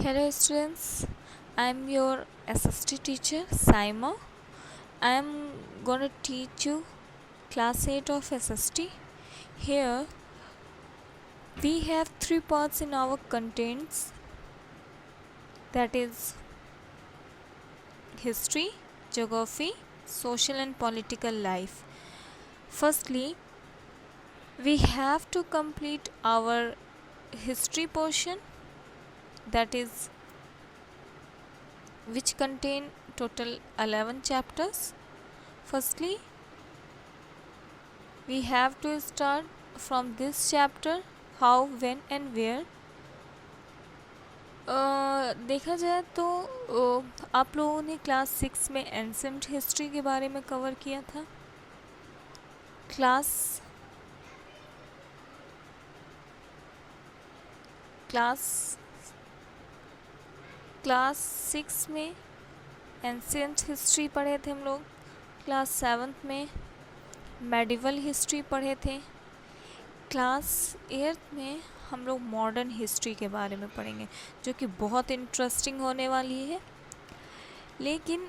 Hello students, I am your SST teacher Saima. I am gonna teach you class 8 of SST. Here we have three parts in our contents, that is history, geography, social and political life. Firstly, we have to complete our history portion, that is which contain total 11 chapters. Firstly, we have to start from this chapter, how, when and where. देखा जाए तो आप लोगों ने class 6 में ancient history के बारे में कवर किया था। क्लास 6 में एंसेंट हिस्ट्री पढ़े थे हम लोग। क्लास 7 में मेडिवल हिस्ट्री पढ़े थे। क्लास 8 में हम लोग मॉडर्न हिस्ट्री के बारे में पढ़ेंगे, जो कि बहुत इंटरेस्टिंग होने वाली है। लेकिन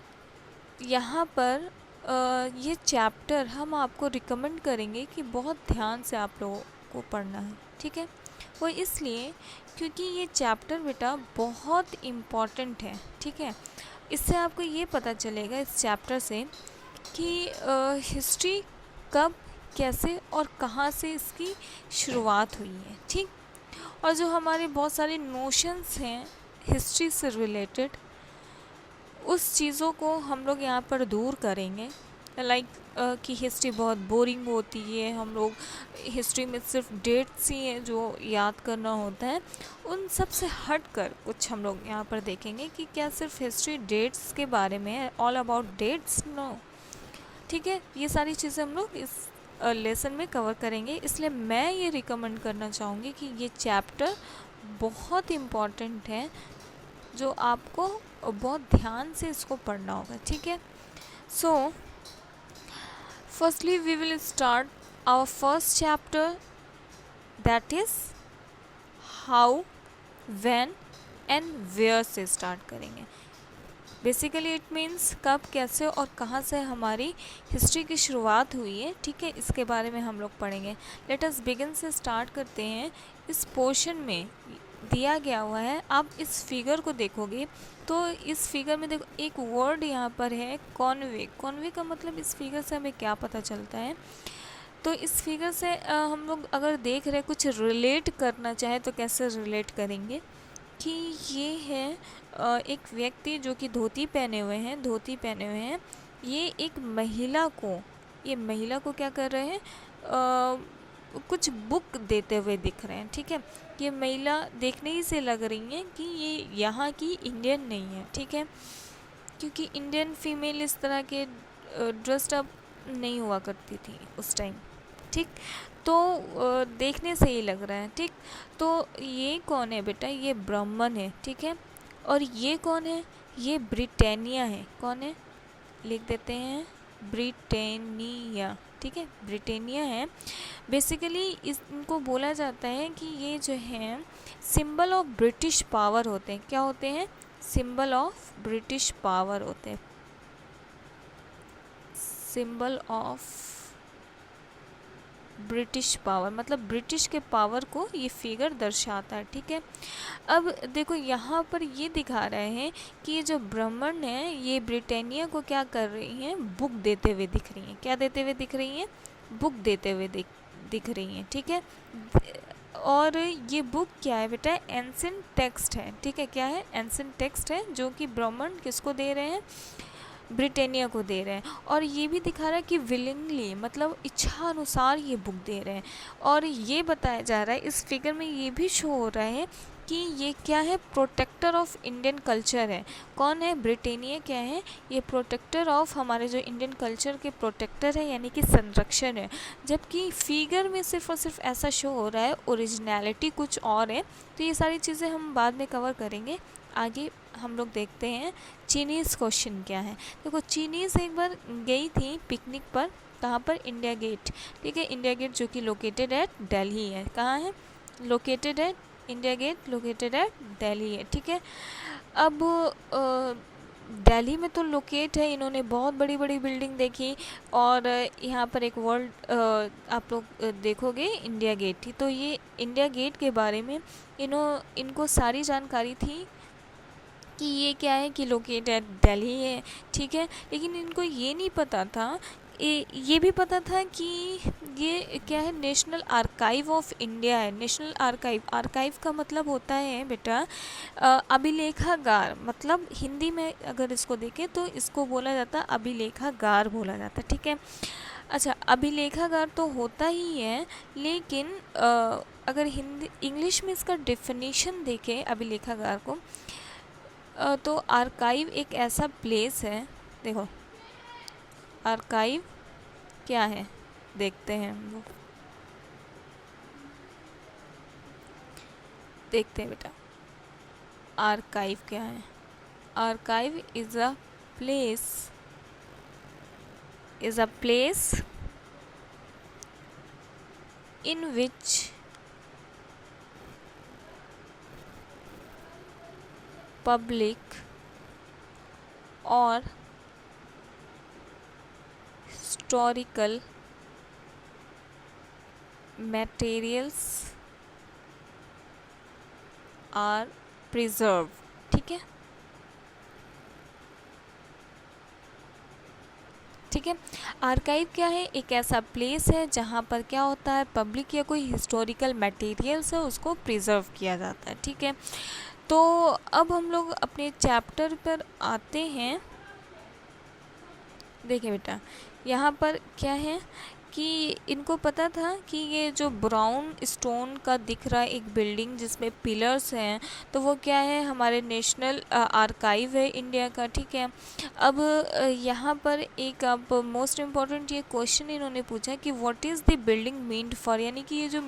यहाँ पर ये चैप्टर हम आपको रिकमेंड करेंगे कि बहुत ध्यान से आप लोगों को पढ़ना है, ठीक है। वो इसलिए क्योंकि ये चैप्टर बेटा बहुत इम्पॉर्टेंट है, ठीक है। इससे आपको ये पता चलेगा इस चैप्टर से कि हिस्ट्री कब, कैसे और कहाँ से इसकी शुरुआत हुई है, ठीक। और जो हमारे बहुत सारे नोशंस हैं हिस्ट्री से रिलेटेड, उस चीज़ों को हम लोग यहाँ पर दूर करेंगे। लाइक कि हिस्ट्री बहुत बोरिंग होती है, हम लोग हिस्ट्री में सिर्फ डेट्स ही हैं जो याद करना होता है। उन सब से हट कर कुछ हम लोग यहाँ पर देखेंगे कि क्या सिर्फ हिस्ट्री डेट्स के बारे में है, ऑल अबाउट डेट्स, नो, ठीक है। ये सारी चीज़ें हम लोग इस लेसन में कवर करेंगे। इसलिए मैं ये रिकमेंड करना चाहूँगी कि ये चैप्टर बहुत इम्पॉर्टेंट है, जो आपको बहुत ध्यान से इसको पढ़ना होगा, ठीक है। So firstly we will start our first chapter, that is how, when and where से स्टार्ट करेंगे। बेसिकली इट मीन्स कब, कैसे और कहाँ से हमारी हिस्ट्री की शुरुआत हुई है, ठीक है। इसके बारे में हम लोग पढ़ेंगे। लेट अस बिगिन से स्टार्ट करते हैं। इस पोर्शन में दिया गया हुआ है, आप इस फिगर को देखोगे तो इस फिगर में देखो एक वर्ड यहाँ पर है कॉन्वे। कॉन्वे का मतलब इस फिगर से हमें क्या पता चलता है? तो इस फिगर से हम लोग अगर देख रहे कुछ रिलेट करना चाहे तो कैसे रिलेट करेंगे कि ये है एक व्यक्ति जो कि धोती पहने हुए हैं। ये एक महिला को क्या कर रहे हैं, कुछ बुक देते हुए दिख रहे हैं, ठीक है। ये महिला देखने ही से लग रही है कि ये यहाँ की इंडियन नहीं है, ठीक है, क्योंकि इंडियन फीमेल इस तरह के ड्रेस्ड अप नहीं हुआ करती थी उस टाइम, ठीक। तो देखने से ही लग रहा है, ठीक। तो ये कौन है बेटा? ये ब्राह्मण है, ठीक है। और ये कौन है? ये ब्रिटानिया है। कौन है? लिख देते हैं ब्रिटानिया, ठीक है, ब्रिटानिया है। बेसिकली इनको बोला जाता है कि ये जो है सिंबल ऑफ ब्रिटिश पावर होते हैं। क्या होते हैं? सिंबल ऑफ ब्रिटिश पावर होते हैं। सिंबल ऑफ ब्रिटिश पावर मतलब ब्रिटिश के पावर को ये फिगर दर्शाता है, ठीक है। अब देखो यहाँ पर ये दिखा रहे हैं कि ये जो ब्राह्मण है ये ब्रिटानिया को क्या कर रही हैं, बुक देते हुए दिख रही हैं। क्या देते हुए दिख रही हैं? बुक देते हुए दिख रही हैं, ठीक है। और ये बुक क्या है बेटा? एंसेंट टेक्स्ट है, ठीक है। क्या है? एंसेंट टेक्स्ट है, जो कि ब्राह्मण किसको दे रहे हैं? ब्रिटानिया को दे रहे हैं। और ये भी दिखा रहा है कि विलिंगली मतलब इच्छा अनुसार ये बुक दे रहे हैं। और ये बताया जा रहा है इस फिगर में, ये भी शो हो रहा है कि ये क्या है? प्रोटेक्टर ऑफ इंडियन कल्चर है। कौन है? ब्रिटानिया क्या है? ये प्रोटेक्टर ऑफ हमारे जो इंडियन कल्चर के प्रोटेक्टर है, यानी कि संरक्षण है। जबकि फिगर में सिर्फ और सिर्फ ऐसा शो हो रहा है, ओरिजिनलिटी कुछ और है। तो ये सारी चीज़ें हम बाद में कवर करेंगे। आगे हम लोग देखते हैं चीनीज़ क्वेश्चन क्या है। देखो चीनीज़ एक बार गई थी पिकनिक पर, कहाँ पर? इंडिया गेट, ठीक है। इंडिया गेट जो कि लोकेटेड एट दिल्ली है। कहाँ है? Located at India Gate located at Delhi है, ठीक है। अब दिल्ली में तो लोकेट है, इन्होंने बहुत बड़ी बड़ी बिल्डिंग देखी, और यहाँ पर एक वर्ल्ड आप लोग देखोगे इंडिया गेट थी, तो ये इंडिया गेट के बारे में इनको सारी जानकारी थी कि ये क्या है कि लोकेट एट दिल्ली है, ठीक है। लेकिन इनको ये नहीं पता था, ये भी पता था कि ये क्या है, नेशनल आर्काइव ऑफ इंडिया है। नेशनल आर्काइव का मतलब होता है बेटा अभिलेखागार, मतलब हिंदी में अगर इसको देखें तो इसको बोला जाता है अभिलेखागार बोला जाता है, ठीक है। अच्छा, अभिलेखागार तो होता ही है, लेकिन अगर हिंदी इंग्लिश में इसका डेफिनेशन देखें अभिलेखागार को, तो आर्काइव एक ऐसा प्लेस है, देखो आर्काइव क्या है देखते हैं, वो देखते हैं बेटा आर्काइव क्या है। Archive is a place in which public or historical materials are preserved, ठीक है, ठीक है। आर्काइव क्या है, एक ऐसा प्लेस है जहाँ पर क्या होता है, पब्लिक या कोई हिस्टोरिकल मटेरियल्स है उसको प्रिजर्व किया जाता है, ठीक है। तो अब हम लोग अपने चैप्टर पर आते हैं। देखिए बेटा यहाँ पर क्या है कि इनको पता था कि ये जो ब्राउन स्टोन का दिख रहा है एक बिल्डिंग जिसमें पिलर्स हैं, तो वो क्या है, हमारे नेशनल आर्काइव है इंडिया का, ठीक है। अब यहाँ पर एक अब मोस्ट इम्पॉर्टेंट ये क्वेश्चन इन्होंने पूछा कि what is the building meant for, यानी कि ये जो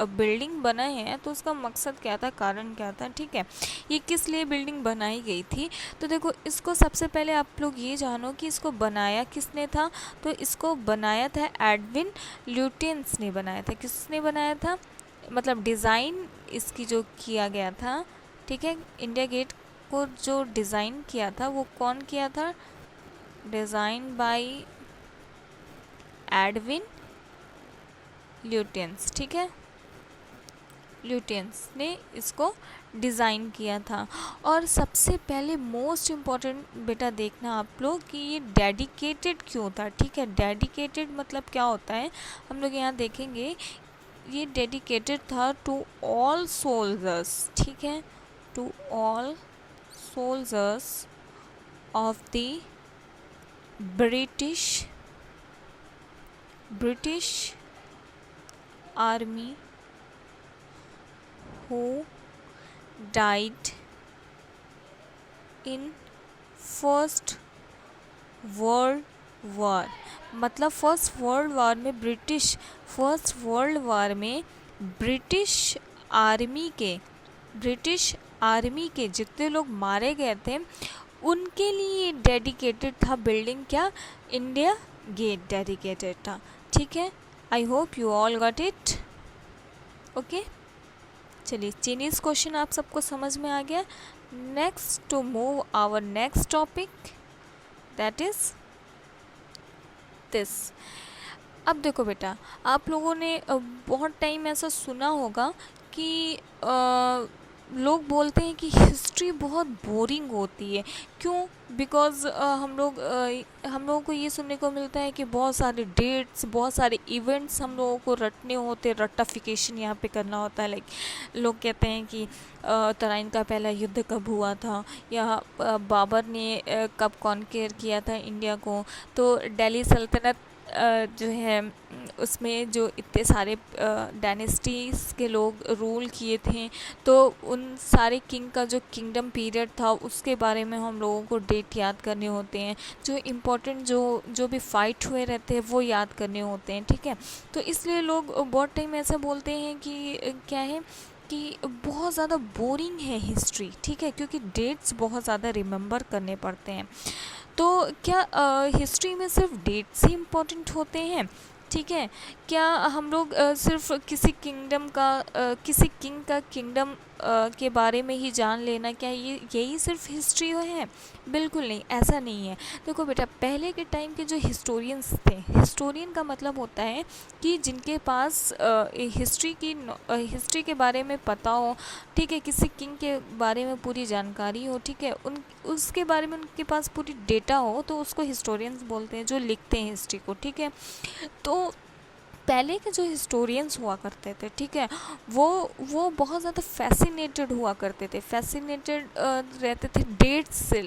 बिल्डिंग बना है तो उसका मकसद क्या था, कारण क्या था, ठीक है, ये किस लिए बिल्डिंग बनाई गई थी। तो देखो इसको सबसे पहले आप लोग ये जानो कि इसको बनाया किसने था, तो इसको बनाया था एडविन ल्यूटियंस ने बनाया था। किसने बनाया था, मतलब डिज़ाइन इसकी जो किया गया था, ठीक है, इंडिया गेट को जो डिज़ाइन किया था वो कौन किया था, डिज़ाइन बाय एडविन ल्यूटियंस, ठीक है, ल्यूटियंस ने इसको डिज़ाइन किया था। और सबसे पहले मोस्ट इम्पॉर्टेंट बेटा देखना आप लोग कि ये डेडिकेटेड क्यों था, ठीक है। डेडिकेटेड मतलब क्या होता है, हम लोग यहाँ देखेंगे, ये डेडिकेटेड था टू ऑल सोल्जर्स, ठीक है, to all soldiers of the British army who died in first world war, मतलब फर्स्ट वर्ल्ड वार में ब्रिटिश आर्मी के जितने लोग मारे गए थे उनके लिए डेडिकेटेड था बिल्डिंग, क्या, इंडिया गेट डेडिकेटेड था, ठीक है। I hope you all got it, okay. चलिए चाइनीज़ क्वेश्चन आप सबको समझ में आ गया। Next to move our next topic that is this. अब देखो बेटा आप लोगों ने बहुत टाइम ऐसा सुना होगा कि लोग बोलते हैं कि हिस्ट्री बहुत बोरिंग होती है, क्यों, बिकॉज़ हम लोगों को ये सुनने को मिलता है कि बहुत सारे डेट्स, बहुत सारे इवेंट्स हम लोगों को रटने होते, रट्टाफिकेशन यहाँ पे करना होता है। लाइक लोग कहते हैं कि तराइन का पहला युद्ध कब हुआ था, या बाबर ने कब कॉन्केयर किया था इंडिया को, तो दिल्ली सल्तनत जो है उसमें जो इतने सारे डायनेस्टीज़ के लोग रूल किए थे, तो उन सारे किंग का जो किंगडम पीरियड था उसके बारे में हम लोगों को डेट याद करने होते हैं, जो इम्पोर्टेंट जो भी फाइट हुए रहते हैं वो याद करने होते हैं, ठीक है। तो इसलिए लोग बहुत टाइम ऐसा बोलते हैं कि क्या है कि बहुत ज़्यादा बोरिंग है हिस्ट्री, ठीक है, क्योंकि डेट्स बहुत ज़्यादा रिमेंबर करने पड़ते हैं। तो क्या हिस्ट्री में सिर्फ डेट्स ही इम्पोर्टेंट होते हैं, ठीक है, क्या हम लोग सिर्फ किसी किंग का किंगडम के बारे में ही जान लेना, क्या ये यही सिर्फ हिस्ट्री है? बिल्कुल नहीं, ऐसा नहीं है। देखो बेटा, पहले के टाइम के जो हिस्टोरियंस थे, हिस्टोरियन का मतलब होता है कि जिनके पास हिस्ट्री के बारे में पता हो, ठीक है, किसी किंग के बारे में पूरी जानकारी हो, ठीक है, उन उसके बारे में उनके पास पूरी डेटा हो, तो उसको हिस्टोरियंस बोलते हैं, जो लिखते हैं हिस्ट्री को, ठीक है। तो पहले के जो हिस्टोरियंस हुआ करते थे, ठीक है, वो बहुत ज़्यादा फैसिनेटेड हुआ करते थे, फैसिनेटेड रहते थे डेट्स से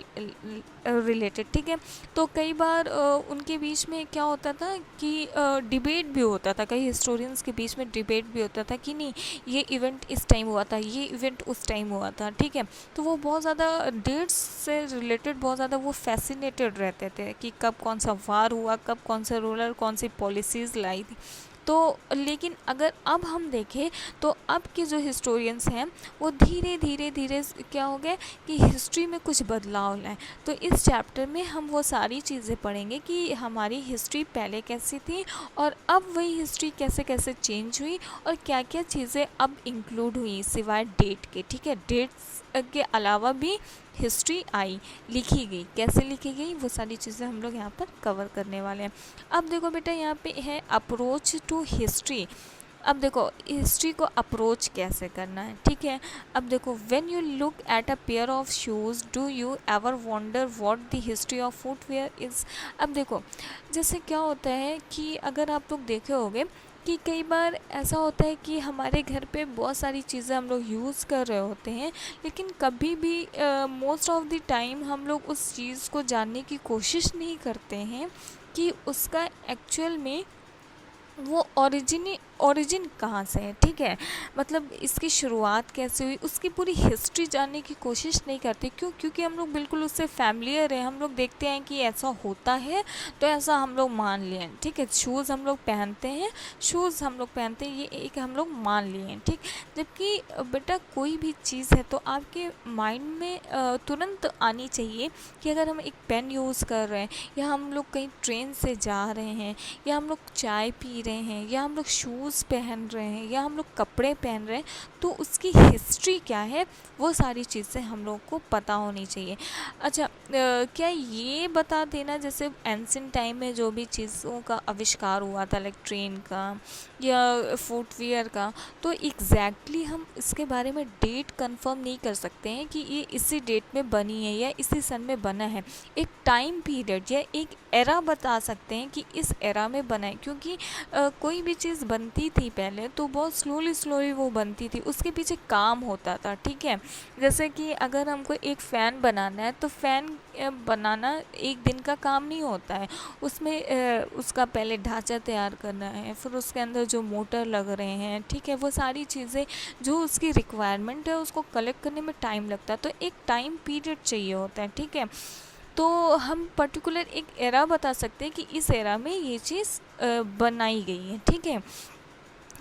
रिलेटेड, ठीक है। तो कई बार उनके बीच में क्या होता था कि डिबेट भी होता था, कई हिस्टोरियंस के बीच में डिबेट भी होता था कि नहीं, ये इवेंट इस टाइम हुआ था, ये इवेंट उस टाइम हुआ था, ठीक है। तो वो बहुत ज़्यादा डेट्स से रिलेटेड बहुत ज़्यादा वो फैसिनेटेड रहते थे कि कब कौन सा वार हुआ, कब कौन सा रूलर कौन सी पॉलिसीज़ लाई थी। तो लेकिन अगर अब हम देखें तो अब के जो हिस्टोरियंस हैं वो धीरे धीरे धीरे क्या हो गया कि हिस्ट्री में कुछ बदलाव लाए। तो इस चैप्टर में हम वो सारी चीज़ें पढ़ेंगे कि हमारी हिस्ट्री पहले कैसी थी और अब वही हिस्ट्री कैसे कैसे चेंज हुई और क्या क्या चीज़ें अब इंक्लूड हुई सिवाय डेट के, ठीक है। डेट्स के अलावा भी हिस्ट्री आई, लिखी गई, कैसे लिखी गई, वो सारी चीज़ें हम लोग यहाँ पर कवर करने वाले हैं। अब देखो बेटा, यहाँ पे है अप्रोच टू हिस्ट्री। अब देखो हिस्ट्री को अप्रोच कैसे करना है, ठीक है। अब देखो, when you look at a pair of shoes do you ever wonder what the history of footwear is. अब देखो, जैसे क्या होता है कि अगर आप लोग देखे होंगे कि कई बार ऐसा होता है कि हमारे घर पे बहुत सारी चीज़ें हम लोग यूज़ कर रहे होते हैं, लेकिन कभी भी मोस्ट ऑफ द टाइम हम लोग उस चीज़ को जानने की कोशिश नहीं करते हैं कि उसका एक्चुअल में वो ओरिजिन कहाँ से है, ठीक है। मतलब इसकी शुरुआत कैसे हुई, उसकी पूरी हिस्ट्री जानने की कोशिश नहीं करते। क्यों? क्योंकि हम लोग बिल्कुल उससे फैमिलियर हैं, हम लोग देखते हैं कि ऐसा होता है तो ऐसा हम लोग मान लिए हैं, ठीक है। शूज़ हम लोग पहनते हैं, ये एक हम लोग मान लिए हैं, ठीक। जबकि बेटा कोई भी चीज़ है तो आपके माइंड में तुरंत आनी चाहिए कि अगर हम एक पेन यूज़ कर रहे हैं, या हम लोग कहीं ट्रेन से जा रहे हैं, या हम लोग चाय पी रहे हैं, या हम लोग शूज़ पहन रहे हैं, या हम लोग कपड़े पहन रहे हैं, तो उसकी हिस्ट्री क्या है वो सारी चीज़ें हम लोग को पता होनी चाहिए। अच्छा, क्या ये बता देना जैसे एंशिएंट टाइम में जो भी चीज़ों का आविष्कार हुआ था, लाइक ट्रेन का या फुटवियर का, तो एग्जैक्टली हम इसके बारे में डेट कंफर्म नहीं कर सकते हैं कि ये इसी डेट में बनी है या इसी सन में बना है। एक टाइम पीरियड या एक एरा बता सकते हैं कि इस एरा में बना है, क्योंकि कोई भी चीज़ बनती थी पहले तो बहुत स्लोली वो बनती थी, उसके पीछे काम होता था, ठीक है। जैसे कि अगर हमको एक फ़ैन बनाना है तो फ़ैन बनाना एक दिन का काम नहीं होता है, उसमें उसका पहले ढांचा तैयार करना है, फिर उसके अंदर जो मोटर लग रहे हैं, ठीक है, वो सारी चीज़ें जो उसकी रिक्वायरमेंट है उसको कलेक्ट करने में टाइम लगता है, तो एक टाइम पीरियड चाहिए होता है, ठीक है। तो हम पर्टिकुलर एक एरा बता सकते हैं कि इस एरा में ये चीज़ बनाई गई है, ठीक है।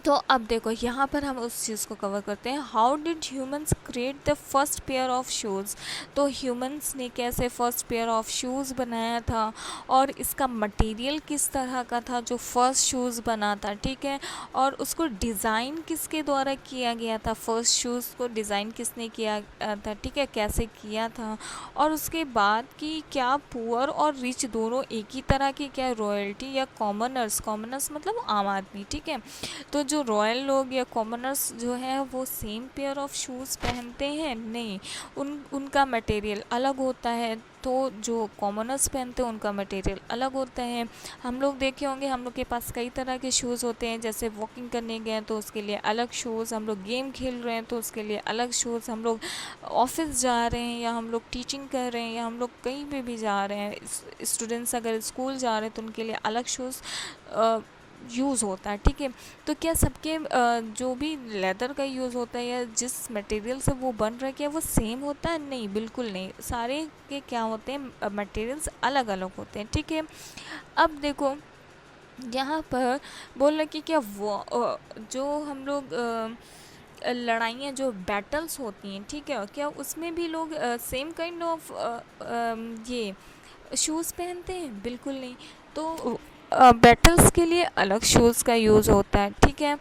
तो अब देखो यहाँ पर हम उस चीज़ को कवर करते हैं, how did humans create the first pair of shoes. तो ह्यूमंस ने कैसे फर्स्ट पेयर ऑफ शूज़ बनाया था और इसका मटेरियल किस तरह का था जो फर्स्ट शूज़ बना था, ठीक है। और उसको डिज़ाइन किसके द्वारा किया गया था, फर्स्ट शूज़ को डिज़ाइन किसने किया था, ठीक है, कैसे किया था। और उसके बाद कि क्या पुअर और रिच दोनों एक ही तरह के, क्या रॉयल्टी या कॉमनर्स मतलब आम आदमी, ठीक है। तो जो रॉयल लोग या कॉमनर्स जो है वो सेम पेयर ऑफ शूज़ पहनते हैं, नहीं, उनका मटेरियल अलग होता है। तो जो कॉमनर्स पहनते हैं उनका मटेरियल अलग होता है। हम लोग देखे होंगे, हम लोग के पास कई तरह के शूज़ होते हैं, जैसे वॉकिंग करने गए तो उसके लिए अलग शूज़, हम लोग गेम खेल रहे हैं तो उसके लिए अलग शूज़, हम लोग ऑफिस जा रहे हैं या हम लोग टीचिंग कर रहे हैं या हम लोग कहीं पे भी जा रहे हैं, स्टूडेंट्स अगर स्कूल जा रहे हैं तो उनके लिए अलग शूज़ यूज़ होता है, ठीक है। तो क्या सबके जो भी लेदर का यूज़ होता है या जिस मटेरियल से वो बन रहा है क्या वो सेम होता है? नहीं, बिल्कुल नहीं, सारे के क्या होते हैं मटेरियल्स अलग अलग होते हैं, ठीक है। अब देखो यहाँ पर बोल रहे कि क्या वो जो हम लोग लड़ाइयाँ जो बैटल्स होती हैं, ठीक है, क्या उसमें भी लोग सेम काइंड ऑफ ये शूज़ पहनते हैं? बिल्कुल नहीं। तो बैटल्स के लिए अलग शूज़ का यूज़ होता है, ठीक ठीक है।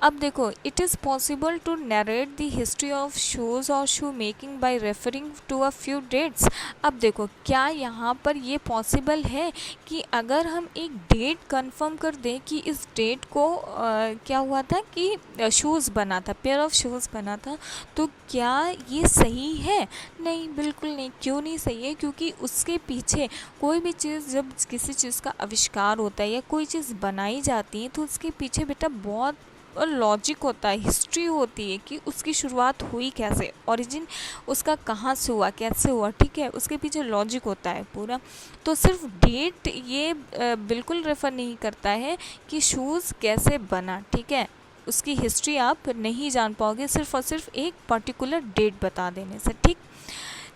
अब देखो, it is possible to narrate the history of shoes और shoe making by referring to a few dates. अब देखो, क्या यहाँ पर ये पॉसिबल है कि अगर हम एक डेट कंफर्म कर दें कि इस डेट को क्या हुआ था कि शूज़ बना था, पेयर ऑफ शूज़ बना था, तो क्या ये सही है? नहीं, बिल्कुल नहीं। क्यों नहीं सही है? क्योंकि उसके पीछे कोई भी चीज़, जब किसी चीज़ का आविष्कार होता है या कोई चीज़ बनाई जाती है, तो उसके पीछे बेटा बहुत लॉजिक होता है, हिस्ट्री होती है कि उसकी शुरुआत हुई कैसे, ओरिजिन उसका कहाँ से हुआ, कैसे हुआ, ठीक है। उसके पीछे लॉजिक होता है पूरा। तो सिर्फ डेट ये बिल्कुल रेफ़र नहीं करता है कि शूज़ कैसे बना, ठीक है। उसकी हिस्ट्री आप नहीं जान पाओगे सिर्फ और सिर्फ एक पर्टिकुलर डेट बता देने से, ठीक।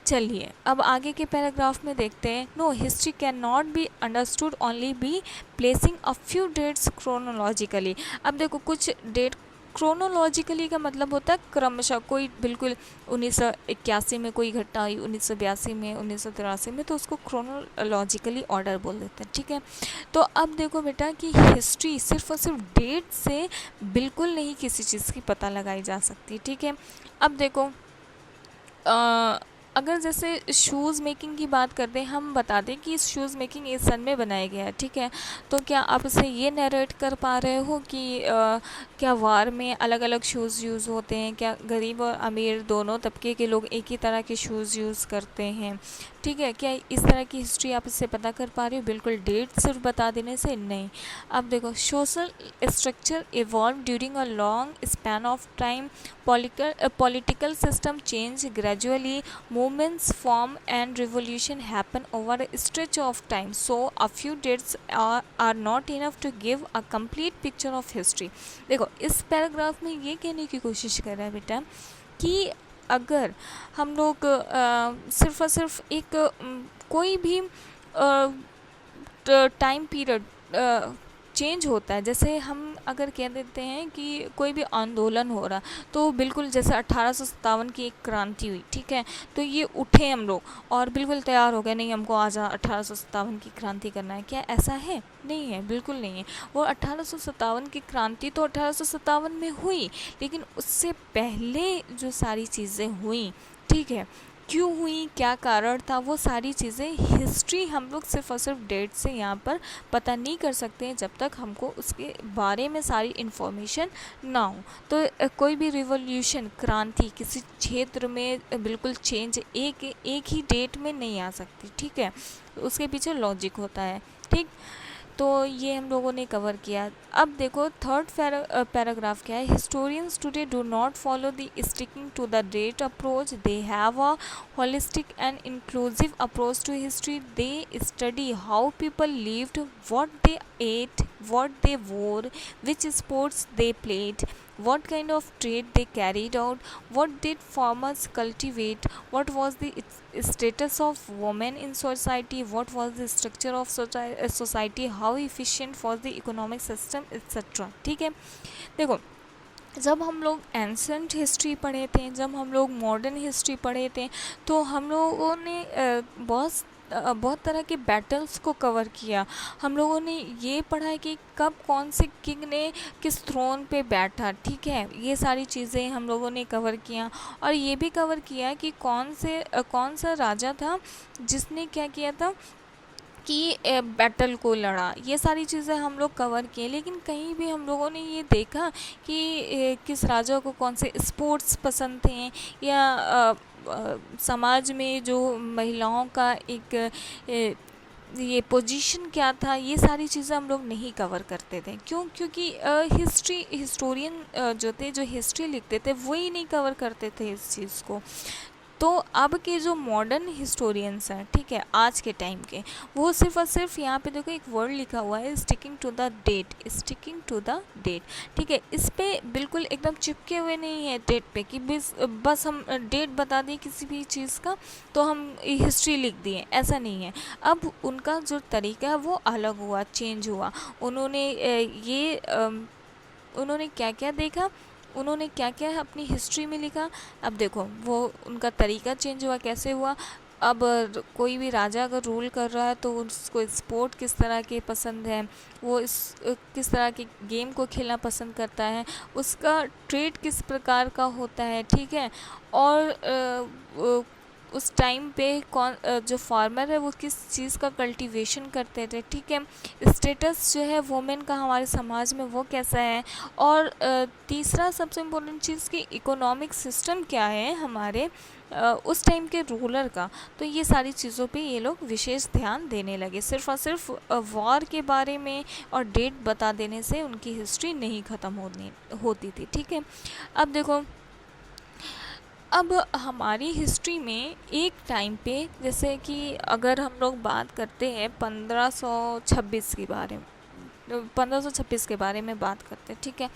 चलिए अब आगे के पैराग्राफ में देखते हैं। No, history can not be understood only by placing a few dates chronologically. अब देखो, कुछ डेट क्रोनोलॉजिकली का मतलब होता है क्रमशः, कोई बिल्कुल 1981 में कोई घटना हुई, 1982 में, 1983 में, तो उसको क्रोनोलॉजिकली ऑर्डर बोल देते हैं, ठीक है। तो अब देखो बेटा कि हिस्ट्री सिर्फ और सिर्फ डेट से बिल्कुल नहीं किसी चीज़ की पता लगाई जा सकती, ठीक है। अब देखो, अगर जैसे शूज़ मेकिंग की बात करते हैं, हम बता दें कि इस शूज़ मेकिंग इस सन में बनाया गया है, ठीक है। तो क्या आप इसे ये नरेट कर पा रहे हो कि क्या वार में अलग अलग शूज़ यूज़ होते हैं? क्या गरीब और अमीर दोनों तबके के लोग एक ही तरह के शूज़ यूज़ करते हैं? ठीक है, क्या इस तरह की हिस्ट्री आप इससे पता कर पा रहे हो? बिल्कुल डेट सिर्फ बता देने से नहीं। अब देखो, social structure evolve during a long span of time, political system change gradually, movements form and revolution happen over a stretch of time, so a few dates are not enough to give a complete picture of history। देखो, इस paragraph में ये कहने की कोशिश कर रहा है बेटा कि अगर हम लोग सिर्फ और सिर्फ एक कोई भी टाइम पीरियड चेंज होता है, जैसे हम अगर कह देते हैं कि कोई भी आंदोलन हो रहा, तो बिल्कुल जैसे 1857 की एक क्रांति हुई, ठीक है। तो ये उठे हम लोग और बिल्कुल तैयार हो गए, नहीं हमको आज 1857 की क्रांति करना है। क्या ऐसा है? नहीं है, बिल्कुल नहीं है। वो 1857 की क्रांति तो 1857 में हुई, लेकिन उससे पहले जो सारी चीज़ें हुई, ठीक है, क्यों हुई, क्या कारण था, वो सारी चीज़ें हिस्ट्री हम लोग सिर्फ और सिर्फ डेट से यहाँ पर पता नहीं कर सकते हैं, जब तक हमको उसके बारे में सारी इन्फॉर्मेशन ना हो। तो कोई भी रिवॉल्यूशन, क्रांति किसी क्षेत्र में बिल्कुल चेंज एक ही डेट में नहीं आ सकती, ठीक है। उसके पीछे लॉजिक होता है, ठीक। तो ये हम लोगों ने कवर किया। अब देखो, थर्ड पैराग्राफ क्या है। Historians today do not follow the sticking to the date approach, they have a holistic and inclusive approach to history. They study how people lived, what they ate, what they wore, which sports they played, what kind of trade they carried out, what did farmers cultivate, what was the status of women in society, what was the structure of society, how efficient was the economic system, etc। ठीक है। देखो, जब हम लोग ancient history पढ़े थे, जब हम लोग मॉडर्न हिस्ट्री पढ़े थे, तो हम लोगों ने बहुत तरह के बैटल्स को कवर किया। हम लोगों ने ये पढ़ा है कि कब कौन से किंग ने किस थ्रोन पे बैठा, ठीक है। ये सारी चीज़ें हम लोगों ने कवर किया, और ये भी कवर किया कि कौन सा राजा था जिसने क्या किया था कि बैटल को लड़ा। ये सारी चीज़ें हम लोग कवर किए, लेकिन कहीं भी हम लोगों ने ये देखा कि किस राजा को कौन से स्पोर्ट्स पसंद थे, या समाज में जो महिलाओं का एक ये पोजीशन क्या था, ये सारी चीज़ें हम लोग नहीं कवर करते थे। क्यों? क्योंकि हिस्टोरियन जो थे, जो हिस्ट्री लिखते थे, वही नहीं कवर करते थे इस चीज़ को। तो अब के जो मॉडर्न हिस्टोरियंस हैं, ठीक है, आज के टाइम के, वो सिर्फ और सिर्फ यहाँ पे देखो एक वर्ड लिखा हुआ है, sticking to the date, sticking to the date, ठीक है। इस पे बिल्कुल एकदम चिपके हुए नहीं है डेट पे कि बस हम डेट बता दें किसी भी चीज़ का तो हम हिस्ट्री लिख दिए, ऐसा नहीं है। अब उनका जो तरीका है वो अलग हुआ, चेंज हुआ। उन्होंने क्या क्या देखा, उन्होंने क्या क्या अपनी हिस्ट्री में लिखा। अब देखो, वो उनका तरीका चेंज हुआ, कैसे हुआ। अब कोई भी राजा अगर रूल कर रहा है तो उसको स्पोर्ट किस तरह के पसंद है, वो किस तरह के गेम को खेलना पसंद करता है, उसका ट्रेड किस प्रकार का होता है, ठीक है। और उस टाइम पे कौन जो फार्मर है वो किस चीज़ का कल्टीवेशन करते थे, ठीक है। स्टेटस जो है वुमेन का हमारे समाज में वो कैसा है। और तीसरा सबसे इम्पोर्टेंट चीज़ कि इकोनॉमिक सिस्टम क्या है हमारे उस टाइम के रूलर का। तो ये सारी चीज़ों पे ये लोग विशेष ध्यान देने लगे। सिर्फ और सिर्फ वॉर के बारे में और डेट बता देने से उनकी हिस्ट्री नहीं ख़त्म होती थी, ठीक है। अब देखो, अब हमारी हिस्ट्री में एक टाइम पे, जैसे कि अगर हम लोग बात करते हैं 1526 के बारे में, 1526 के बारे में बात करते हैं, ठीक है।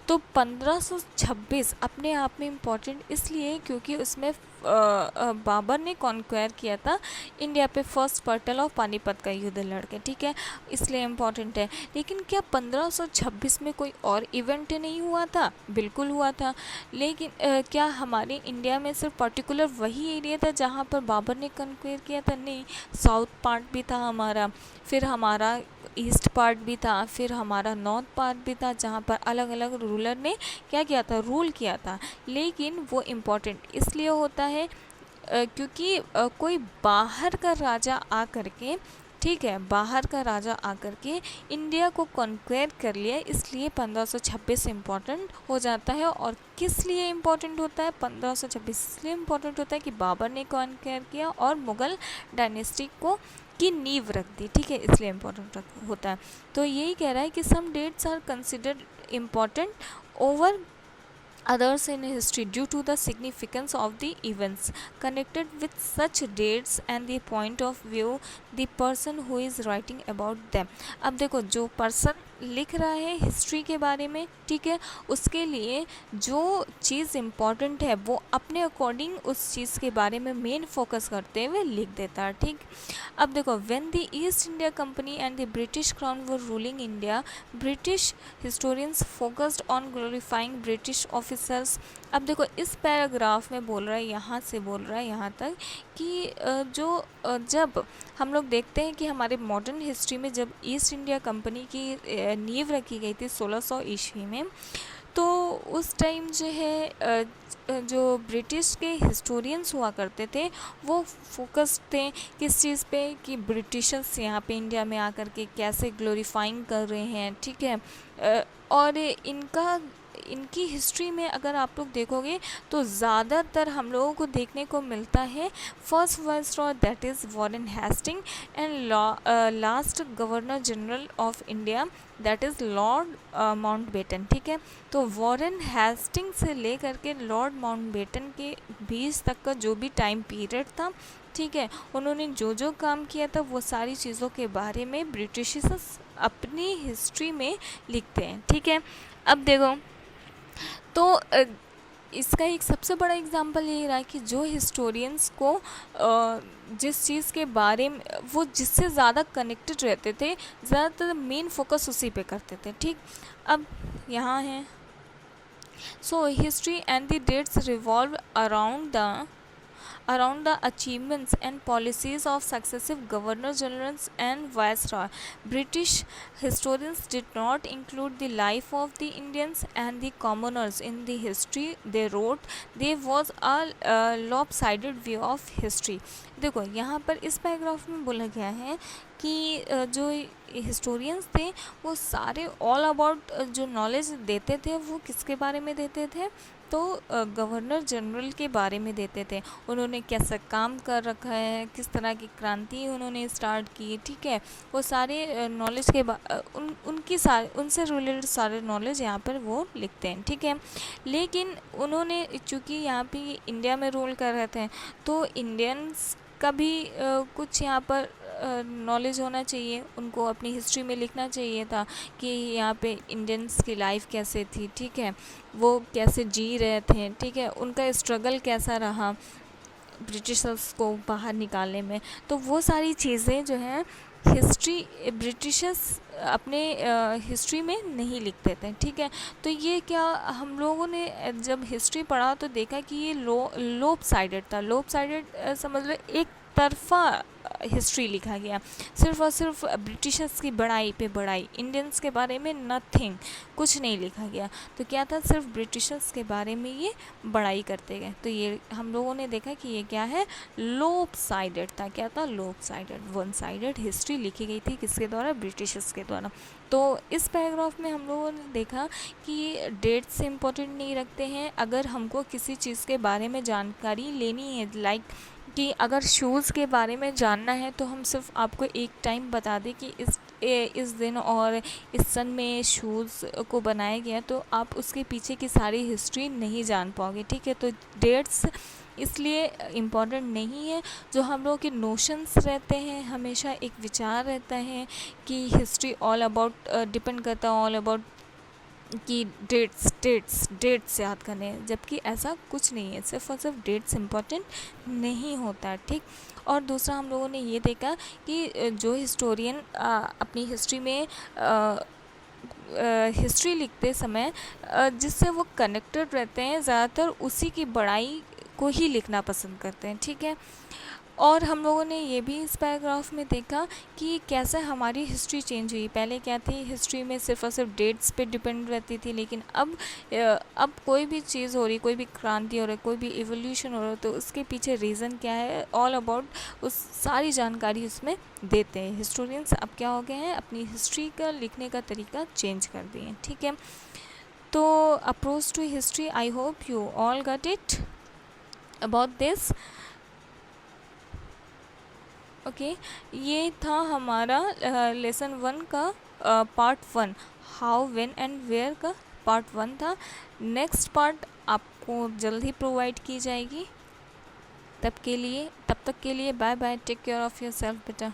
तो 1526 अपने आप में इम्पॉर्टेंट इसलिए क्योंकि उसमें बाबर ने कॉन्क्वायर किया था इंडिया पे फर्स्ट बैटल ऑफ पानीपत का युद्ध लड़के, ठीक है, इसलिए इम्पॉर्टेंट है। लेकिन क्या 1526 में कोई और इवेंट नहीं हुआ था? बिल्कुल हुआ था। लेकिन क्या हमारे इंडिया में सिर्फ पर्टिकुलर वही एरिया था जहाँ पर बाबर ने कॉन्क्वायर किया था? नहीं, साउथ पार्ट भी था हमारा, फिर हमारा ईस्ट पार्ट भी था, फिर हमारा नॉर्थ पार्ट भी था, जहाँ पर अलग अलग रूलर ने क्या किया था, रूल किया था। लेकिन वो इम्पॉर्टेंट इसलिए होता है क्योंकि कोई बाहर का राजा आ करके, ठीक है, बाहर का राजा आकर के इंडिया को कॉन्क्वेर कर लिया, इसलिए 1526 इम्पॉर्टेंट हो जाता है। और किस लिए इम्पॉर्टेंट होता है 1526? इसलिए इम्पॉर्टेंट होता है कि बाबर ने कॉन्क्वेर किया और मुग़ल डायनेस्टी को की नींव रख दी, ठीक है, इसलिए इम्पॉर्टेंट होता है। तो यही कह रहा है कि some dates are considered important over others in history due to the significance of the events connected with such dates and the point of view the person who is writing about them। अब देखो, जो person लिख रहा है history के बारे में, ठीक है, उसके लिए जो चीज़ इम्पॉर्टेंट है वो अपने अकॉर्डिंग उस चीज़ के बारे में मेन फोकस करते हुए लिख देता है, ठीक। अब देखो, when the east India company and the British crown were ruling India, British historians focused on glorifying British officers. अब देखो, इस पैराग्राफ में बोल रहा है, यहाँ से बोल रहा है यहाँ तक कि जब हम लोग देखते हैं कि हमारे मॉडर्न हिस्ट्री में जब ईस्ट इंडिया कंपनी की नींव रखी गई थी 1600 ईस्वी में, तो उस टाइम जो है जो ब्रिटिश के हिस्टोरियंस हुआ करते थे वो फोकस थे किस चीज़ पे, कि ब्रिटिशर्स यहाँ पे इंडिया में आकर के कैसे ग्लोरीफाइंग कर रहे हैं, ठीक है। और इनकी हिस्ट्री में अगर आप लोग देखोगे तो ज़्यादातर हम लोगों को देखने को मिलता है first viceroy, that is Warren Hastings, and last governor general of India, that is Lord Mountbatten, ठीक है। तो वॉरेन हेस्टिंग से लेकर के लॉर्ड माउंटबेटन के बीच तक का जो भी टाइम पीरियड था, ठीक है, उन्होंने जो जो काम किया था वो सारी चीज़ों के बारे में ब्रिटिशर्स अपनी हिस्ट्री में लिखते हैं, ठीक है। अब देखो, तो इसका एक सबसे बड़ा एग्जांपल ये रहा कि जो हिस्टोरियंस को जिस चीज़ के बारे में वो जिससे ज़्यादा कनेक्टेड रहते थे, ज़्यादातर मेन फोकस उसी पे करते थे, ठीक। अब यहाँ है, so history and the dates revolve around the achievements and policies of successive governor generals and viceroy. British historians did not include the life of the Indians and the commoners in the history they wrote. There was a lopsided view of history। देखो, यहाँ पर इस paragraph में बोला गया है कि जो हिस्टोरियंस थे वो सारे ऑल अबाउट जो नॉलेज देते थे वो किसके बारे में देते थे, तो गवर्नर जनरल के बारे में देते थे। उन्होंने कैसा काम कर रखा है, किस तरह की क्रांति उन्होंने स्टार्ट की, ठीक है, वो सारे नॉलेज के उनसे रिलेटेड सारे नॉलेज यहाँ पर वो लिखते हैं, ठीक है। लेकिन उन्होंने चूँकि यहाँ पे इंडिया में रूल कर रहे थे तो इंडियंस का भी कुछ यहाँ पर नॉलेज होना चाहिए, उनको अपनी हिस्ट्री में लिखना चाहिए था कि यहाँ पे इंडियंस की लाइफ कैसे थी, ठीक है, वो कैसे जी रहे थे, ठीक है, उनका स्ट्रगल कैसा रहा ब्रिटिशर्स को बाहर निकालने में। तो वो सारी चीज़ें जो हैं हिस्ट्री ब्रिटिशर्स अपने हिस्ट्री में नहीं लिखते थे, ठीक है। तो ये क्या हम लोगों ने जब हिस्ट्री पढ़ा तो देखा कि ये लोप साइडेड था। लोप साइडेड समझ लो एक तरफा हिस्ट्री लिखा गया, सिर्फ और सिर्फ ब्रिटिशर्स की बड़ाई पे बड़ाई, इंडियंस के बारे में नथिंग, कुछ नहीं लिखा गया। तो क्या था, सिर्फ ब्रिटिशर्स के बारे में ये बड़ाई करते गए। तो ये हम लोगों ने देखा कि ये क्या है, लोप साइडेड था। क्या था, लोप साइडेड, वन साइडेड हिस्ट्री लिखी गई थी, किसके द्वारा, ब्रिटिशर्स के द्वारा। तो इस पैराग्राफ में हम लोगों ने देखा कि डेट से इम्पोर्टेंट नहीं रखते हैं। अगर हमको किसी चीज़ के बारे में जानकारी लेनी है, लाइक कि अगर शूज़ के बारे में जानना है, तो हम सिर्फ आपको एक टाइम बता दें कि इस दिन और इस सन में शूज़ को बनाया गया, तो आप उसके पीछे की सारी हिस्ट्री नहीं जान पाओगे, ठीक है। तो डेट्स इसलिए इम्पॉर्टेंट नहीं है। जो हम लोगों के नोशंस रहते हैं, हमेशा एक विचार रहता है कि हिस्ट्री ऑल अबाउट डिपेंड करता है ऑल अबाउट कि डेट्स याद करने हैं, जबकि ऐसा कुछ नहीं है, सिर्फ और सिर्फ डेट्स इम्पॉर्टेंट नहीं होता, ठीक। और दूसरा हम लोगों ने ये देखा कि जो हिस्टोरियन अपनी हिस्ट्री में हिस्ट्री लिखते समय जिससे वो कनेक्टेड रहते हैं, ज़्यादातर उसी की बड़ाई को ही लिखना पसंद करते हैं, ठीक है। और हम लोगों ने ये भी इस पैराग्राफ में देखा कि कैसे हमारी हिस्ट्री चेंज हुई। पहले क्या थी, हिस्ट्री में सिर्फ और सिर्फ डेट्स पे डिपेंड रहती थी, लेकिन अब कोई भी चीज़ हो रही, कोई भी क्रांति हो रही, कोई भी इवोल्यूशन हो रहा है, तो उसके पीछे रीज़न क्या है, ऑल अबाउट उस सारी जानकारी उसमें देते हैं। हिस्टोरियंस अब क्या हो गए हैं, अपनी हिस्ट्री का लिखने का तरीका चेंज कर दिए हैं, ठीक है। तो approach to history, I hope you all got it about this. Okay, ये था हमारा लेसन 1 का part 1, how when and where का पार्ट 1 था। नेक्स्ट पार्ट आपको जल्द ही प्रोवाइड की जाएगी। तब तक के लिए bye bye, take care of your self बेटा।